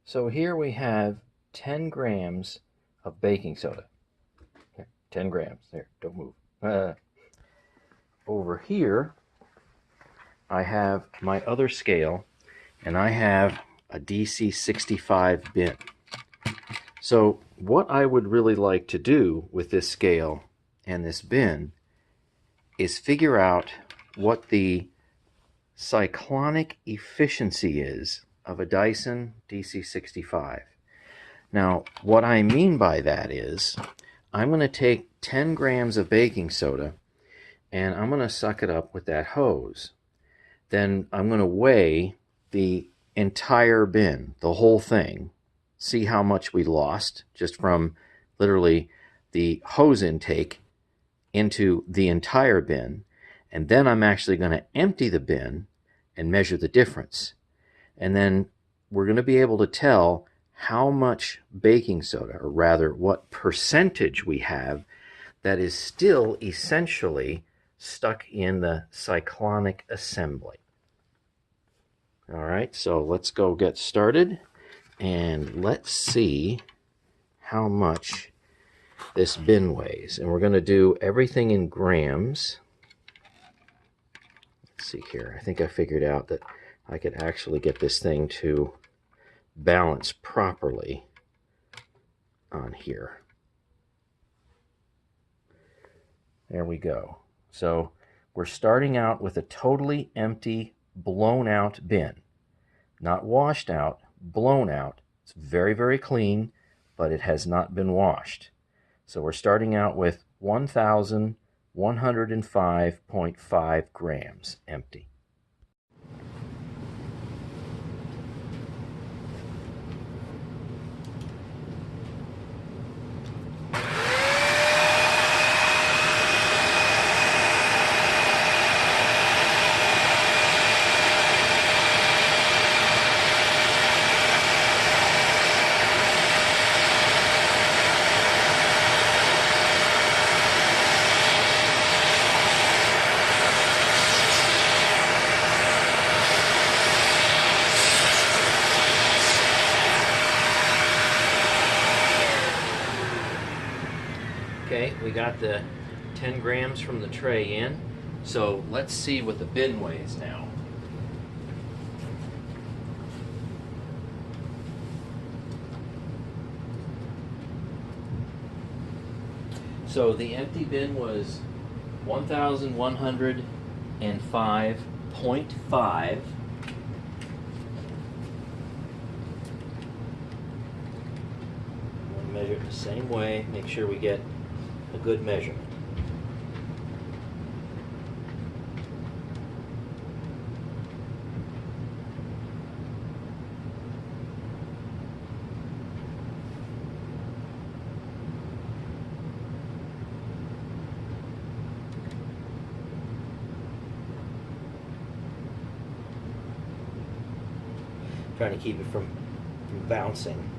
So here we have 10 grams of baking soda. Here, 10 grams. There, don't move. Over here, I have my other scale, and I have a DC65 bin. So what I would really like to do with this scale and this bin is figure out what the cyclonic efficiency is of a Dyson DC65. Now, what I mean by that is I'm going to take 10 grams of baking soda and I'm going to suck it up with that hose. Then I'm going to weigh the entire bin, the whole thing, see how much we lost just from literally the hose intake into the entire bin. And then I'm actually going to empty the bin and measure the difference. And then we're going to be able to tell how much baking soda, or rather what percentage we have that is still essentially stuck in the cyclonic assembly. All right, so let's go get started and let's see how much this bin weighs. And we're going to do everything in grams. Let's see here. I think I figured out that I could actually get this thing to balance properly on here. There we go. So we're starting out with a totally empty, blown out bin. Not washed out, blown out. It's very, very clean, but it has not been washed. So we're starting out with 1,105.5 grams empty. Okay, we got the 10 grams from the tray in. So let's see what the bin weighs now. So the empty bin was 1,105.5. We'll measure it the same way, make sure we get a good measurement. Trying to keep it from bouncing.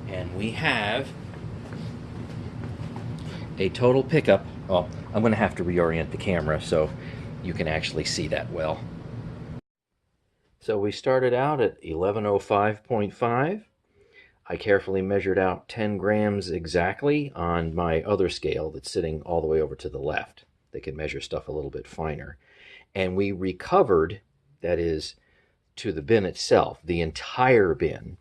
And we have a total pickup. Well, I'm going to have to reorient the camera so you can actually see that well. So we started out at 1105.5. I carefully measured out 10 grams exactly on my other scale that's sitting all the way over to the left. They can measure stuff a little bit finer. And we recovered, that is, to the bin itself, the entire bin,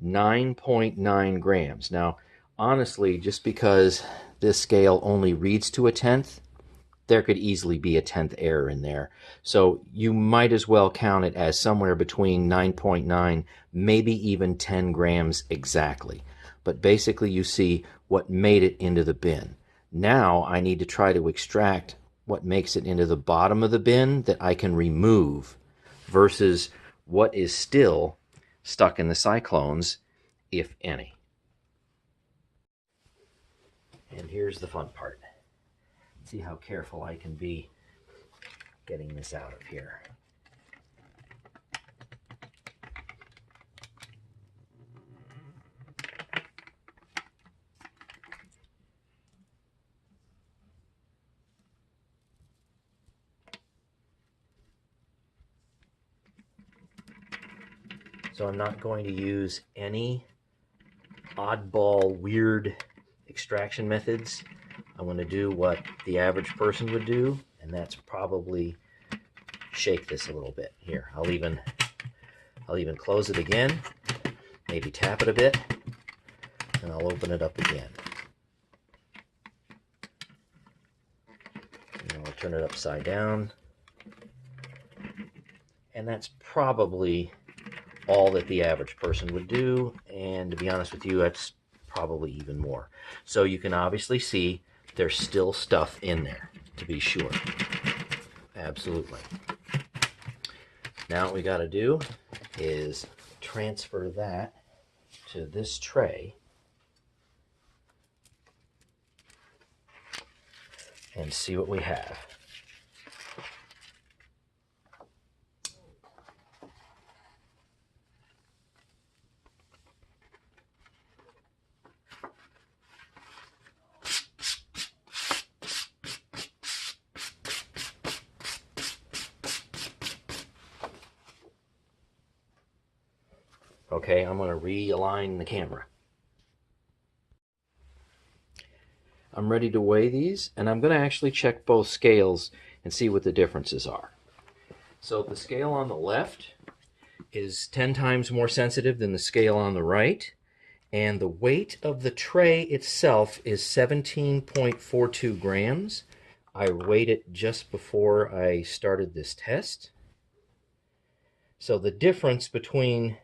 9.9 grams. Now, honestly, just because this scale only reads to a tenth, there could easily be a tenth error in there. So you might as well count it as somewhere between 9.9, maybe even 10 grams exactly. But basically you see what made it into the bin. Now I need to try to extract what makes it into the bottom of the bin that I can remove versus what is still stuck in the cyclones, if any. And here's the fun part. See how careful I can be getting this out of here. So I'm not going to use any oddball, weird extraction methods. I'm going to do what the average person would do, and that's probably shake this a little bit. Here, I'll even close it again, maybe tap it a bit, and I'll open it up again. And I'll turn it upside down. And that's probably all that the average person would do, and to be honest with you, that's probably even more. So you can obviously see there's still stuff in there, to be sure. Absolutely. Now what we got to do is transfer that to this tray and see what we have. Okay, I'm going to realign the camera. I'm ready to weigh these, and I'm going to actually check both scales and see what the differences are. So the scale on the left is 10 times more sensitive than the scale on the right, and the weight of the tray itself is 17.42 grams. I weighed it just before I started this test. So the difference between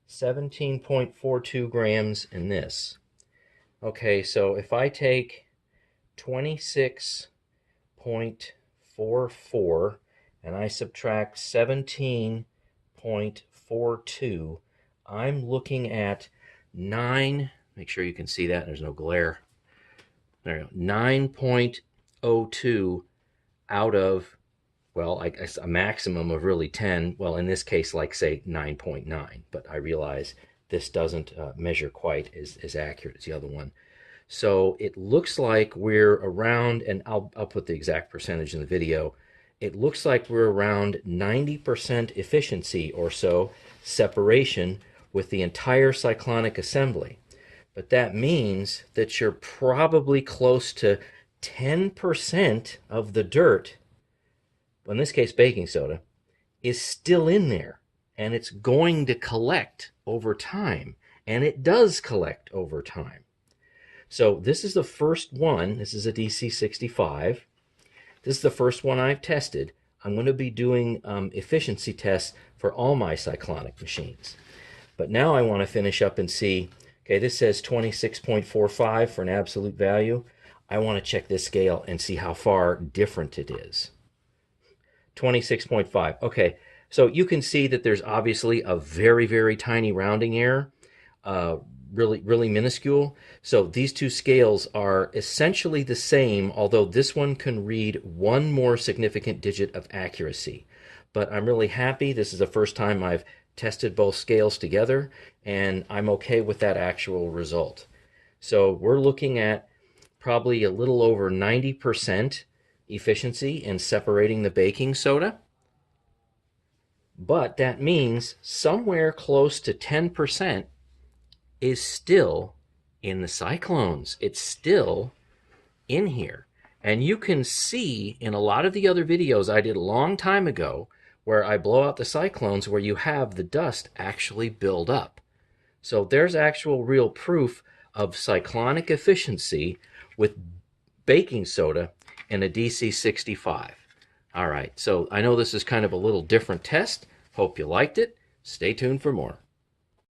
17.42 grams and this. Okay, so if I take 26.44 and I subtract 17.42, I'm looking at 9, make sure you can see that, there's no glare. There you go, 9.02 out of, well, I guess a maximum of really 10. Well, in this case, like say 9.9, but I realize this doesn't measure quite as accurate as the other one. So it looks like we're around, and I'll put the exact percentage in the video, it looks like we're around 90% efficiency or so separation with the entire cyclonic assembly. But that means that you're probably close to 10% of the dirt, in this case baking soda, is still in there, and it's going to collect over time, and it does collect over time. So this is the first one. This is a DC65. This is the first one I've tested. I'm going to be doing efficiency tests for all my cyclonic machines. But now I want to finish up and see, okay, this says 26.45 for an absolute value. I want to check this scale and see how far different it is. 26.5. Okay, so you can see that there's obviously a very, very tiny rounding error, really minuscule. So these two scales are essentially the same, although this one can read one more significant digit of accuracy. But I'm really happy. This is the first time I've tested both scales together, and I'm okay with that actual result. So we're looking at probably a little over 90% efficiency in separating the baking soda, but that means somewhere close to 10% is still in the cyclones. It's still in here. And you can see in a lot of the other videos I did a long time ago where I blow out the cyclones where you have the dust actually build up. So there's actual real proof of cyclonic efficiency with baking soda in a DC65. All right, so I know this is kind of a little different test. Hope you liked it. Stay tuned for more.